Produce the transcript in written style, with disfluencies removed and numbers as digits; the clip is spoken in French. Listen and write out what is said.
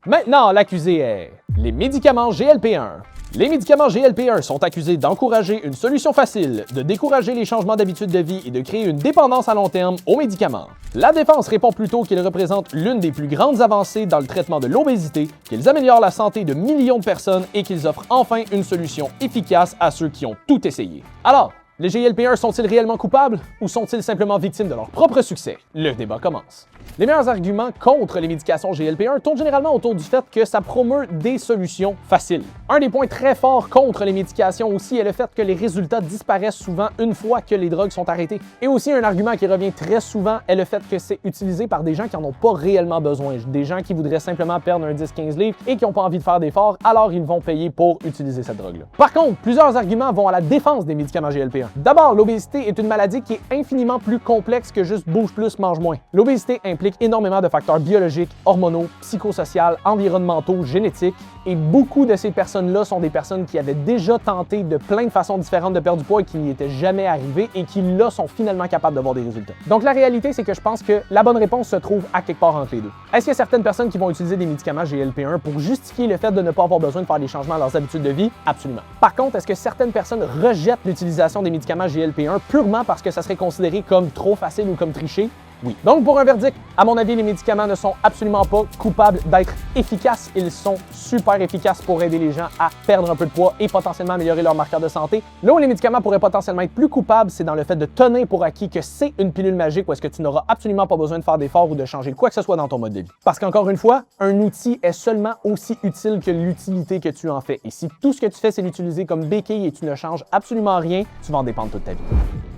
Maintenant, l'accusé est les médicaments GLP-1. Les médicaments GLP-1 sont accusés d'encourager une solution facile, de décourager les changements d'habitude de vie et de créer une dépendance à long terme aux médicaments. La défense répond plutôt qu'ils représentent l'une des plus grandes avancées dans le traitement de l'obésité, qu'ils améliorent la santé de millions de personnes et qu'ils offrent enfin une solution efficace à ceux qui ont tout essayé. Alors, les GLP-1 sont-ils réellement coupables ou sont-ils simplement victimes de leur propre succès? Le débat commence. Les meilleurs arguments contre les médications GLP-1 tournent généralement autour du fait que ça promeut des solutions faciles. Un des points très forts contre les médications aussi est le fait que les résultats disparaissent souvent une fois que les drogues sont arrêtées. Et aussi un argument qui revient très souvent est le fait que c'est utilisé par des gens qui n'en ont pas réellement besoin, des gens qui voudraient simplement perdre un 10-15 livres et qui n'ont pas envie de faire d'efforts, alors ils vont payer pour utiliser cette drogue-là. Par contre, plusieurs arguments vont à la défense des médicaments GLP-1. D'abord, l'obésité est une maladie qui est infiniment plus complexe que juste bouge plus, mange moins. L'obésité implique énormément de facteurs biologiques, hormonaux, psychosociaux, environnementaux, génétiques, et beaucoup de ces personnes-là sont des personnes qui avaient déjà tenté de plein de façons différentes de perdre du poids et qui n'y étaient jamais arrivées et qui là sont finalement capables d'avoir des résultats. Donc la réalité, c'est que je pense que la bonne réponse se trouve à quelque part entre les deux. Est-ce qu'il y a certaines personnes qui vont utiliser des médicaments GLP-1 pour justifier le fait de ne pas avoir besoin de faire des changements à leurs habitudes de vie? Absolument. Par contre, est-ce que certaines personnes rejettent l'utilisation des médicaments GLP-1 purement parce que ça serait considéré comme trop facile ou comme tricher? Oui. Donc, pour un verdict, à mon avis, les médicaments ne sont absolument pas coupables d'être efficaces. Ils sont super efficaces pour aider les gens à perdre un peu de poids et potentiellement améliorer leurs marqueurs de santé. Là où les médicaments pourraient potentiellement être plus coupables, c'est dans le fait de tenir pour acquis que c'est une pilule magique où est-ce que tu n'auras absolument pas besoin de faire d'efforts ou de changer quoi que ce soit dans ton mode de vie. Parce qu'encore une fois, un outil est seulement aussi utile que l'utilité que tu en fais. Et si tout ce que tu fais, c'est l'utiliser comme béquille et tu ne changes absolument rien, tu vas en dépendre toute ta vie.